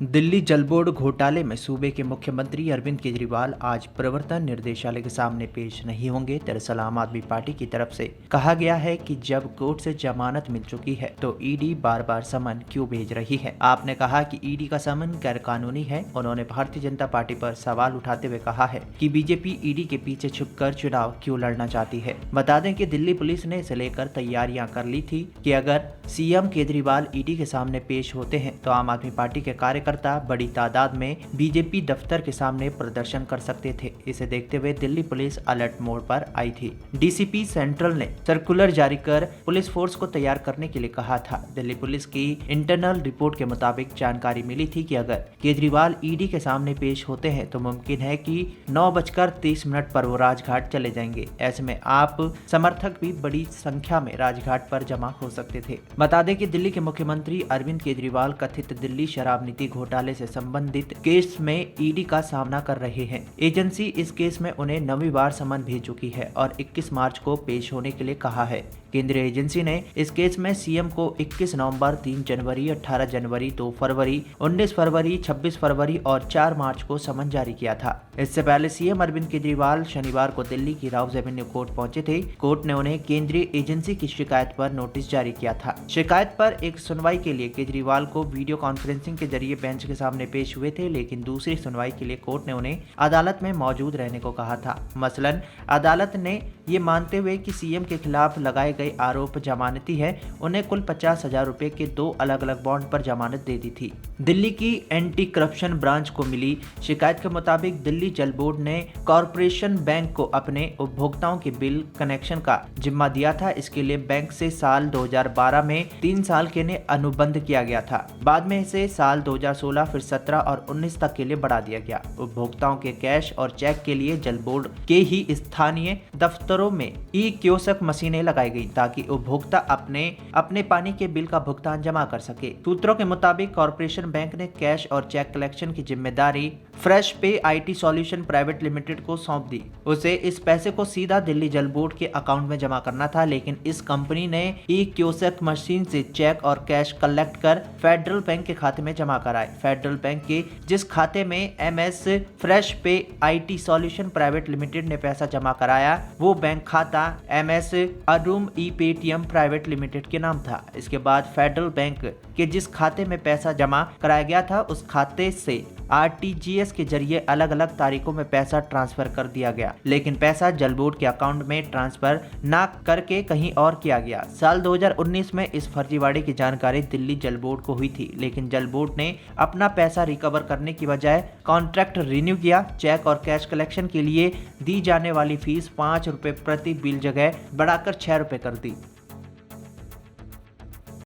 दिल्ली जल बोर्ड घोटाले में सूबे के मुख्यमंत्री अरविंद केजरीवाल आज प्रवर्तन निर्देशालय के सामने पेश नहीं होंगे। दरअसल आम आदमी पार्टी की तरफ से कहा गया है कि जब कोर्ट से जमानत मिल चुकी है तो ईडी बार बार समन क्यों भेज रही है। आपने कहा कि ईडी का समन गैर कानूनी है। उन्होंने भारतीय जनता पार्टी पर सवाल उठाते हुए कहा है कि बीजेपी ईडी के पीछे छुपकर चुनाव क्यों लड़ना चाहती है। बता दें कि दिल्ली पुलिस ने इसे लेकर तैयारियां कर ली थी कि अगर सीएम केजरीवाल ईडी के सामने पेश होते हैं तो आम आदमी पार्टी के कार्यकर्ता बड़ी तादाद में बीजेपी दफ्तर के सामने प्रदर्शन कर सकते थे। इसे देखते हुए दिल्ली पुलिस अलर्ट मोड पर आई थी। डीसीपी सेंट्रल ने सर्कुलर जारी कर पुलिस फोर्स को तैयार करने के लिए कहा था। दिल्ली पुलिस की इंटरनल रिपोर्ट के मुताबिक जानकारी मिली थी कि अगर केजरीवाल ईडी के सामने पेश होते हैं तो मुमकिन है कि 9:30 पर वो राजघाट चले जाएंगे। ऐसे में आप समर्थक भी बड़ी संख्या में राजघाट पर जमा हो सकते थे। बता दें कि दिल्ली के मुख्यमंत्री अरविंद केजरीवाल कथित दिल्ली शराब नीति घोटाले से संबंधित केस में ईडी का सामना कर रहे हैं। एजेंसी इस केस में उन्हें 9वीं बार समन भेज चुकी है और 21 मार्च को पेश होने के लिए कहा है। केंद्रीय एजेंसी ने इस केस में सीएम को 21 नवंबर, 3 जनवरी, 18 जनवरी, 2 फरवरी, 19 फरवरी, 26 फरवरी और 4 मार्च को समन जारी किया था। इससे पहले सीएम अरविंद केजरीवाल शनिवार को दिल्ली की राउज एवेन्यू कोर्ट पहुंचे थे। कोर्ट ने उन्हें केंद्रीय एजेंसी की शिकायत पर नोटिस जारी किया था। शिकायत पर एक सुनवाई के लिए केजरीवाल को वीडियो कॉन्फ्रेंसिंग के जरिए बेंच के सामने पेश हुए थे, लेकिन दूसरी सुनवाई के लिए कोर्ट ने उन्हें अदालत में मौजूद रहने को कहा था। मसलन अदालत ने ये मानते हुए कि सीएम के खिलाफ लगाए गए आरोप जमानती है, उन्हें कुल 50,000 रुपए के 2 अलग अलग बॉन्ड पर जमानत दे दी थी। दिल्ली की एंटी करप्शन ब्रांच को मिली शिकायत के मुताबिक दिल्ली जल बोर्ड ने कॉरपोरेशन बैंक को अपने उपभोक्ताओं के बिल कनेक्शन का जिम्मा दिया था। इसके लिए बैंक से साल 2012 में 3 साल के लिए अनुबंध किया गया था। बाद में इसे साल 2016, फिर 17 और 19 तक के लिए बढ़ा दिया गया। उपभोक्ताओं के कैश और चेक के लिए जल बोर्ड के ही स्थानीय दफ्तरों में ई कियोस्क मशीनें लगाई गई ताकि उपभोक्ता अपने पानी के बिल का भुगतान जमा कर सके। सूत्रों के मुताबिक कॉरपोरेशन बैंक ने कैश और चेक कलेक्शन की जिम्मेदारी फ्रेश पे आईटी सॉल्यूशन प्राइवेट लिमिटेड को सौंप दी। उसे इस पैसे को सीधा दिल्ली जल बोर्ड के अकाउंट में जमा करना था, लेकिन इस कंपनी ने ई कियोस्क मशीन से चेक और कैश कलेक्ट कर फेडरल बैंक के खाते में जमा कराए। फेडरल बैंक के जिस खाते में एमएस फ्रेश पे आईटी सॉल्यूशन प्राइवेट लिमिटेड ने पैसा जमा कराया, वो बैंक खाता एमएस अरूम ई पेटीएम प्राइवेट लिमिटेड के नाम था। इसके बाद फेडरल बैंक के जिस खाते में पैसा जमा कराया गया था, उस खाते से आरटीजीएस के जरिए अलग अलग तारीखों में पैसा ट्रांसफर कर दिया गया, लेकिन पैसा जल बोर्ड के अकाउंट में ट्रांसफर न करके कहीं और किया गया। साल 2019 में इस फर्जीवाड़े की जानकारी दिल्ली जल बोर्ड को हुई थी, लेकिन जल बोर्ड ने अपना पैसा रिकवर करने की बजाय कॉन्ट्रैक्ट रिन्यू किया। चेक और कैश कलेक्शन के लिए दी जाने वाली फीस 5 रुपए प्रति बिल जगह बढ़ाकर 6 रुपए कर दी।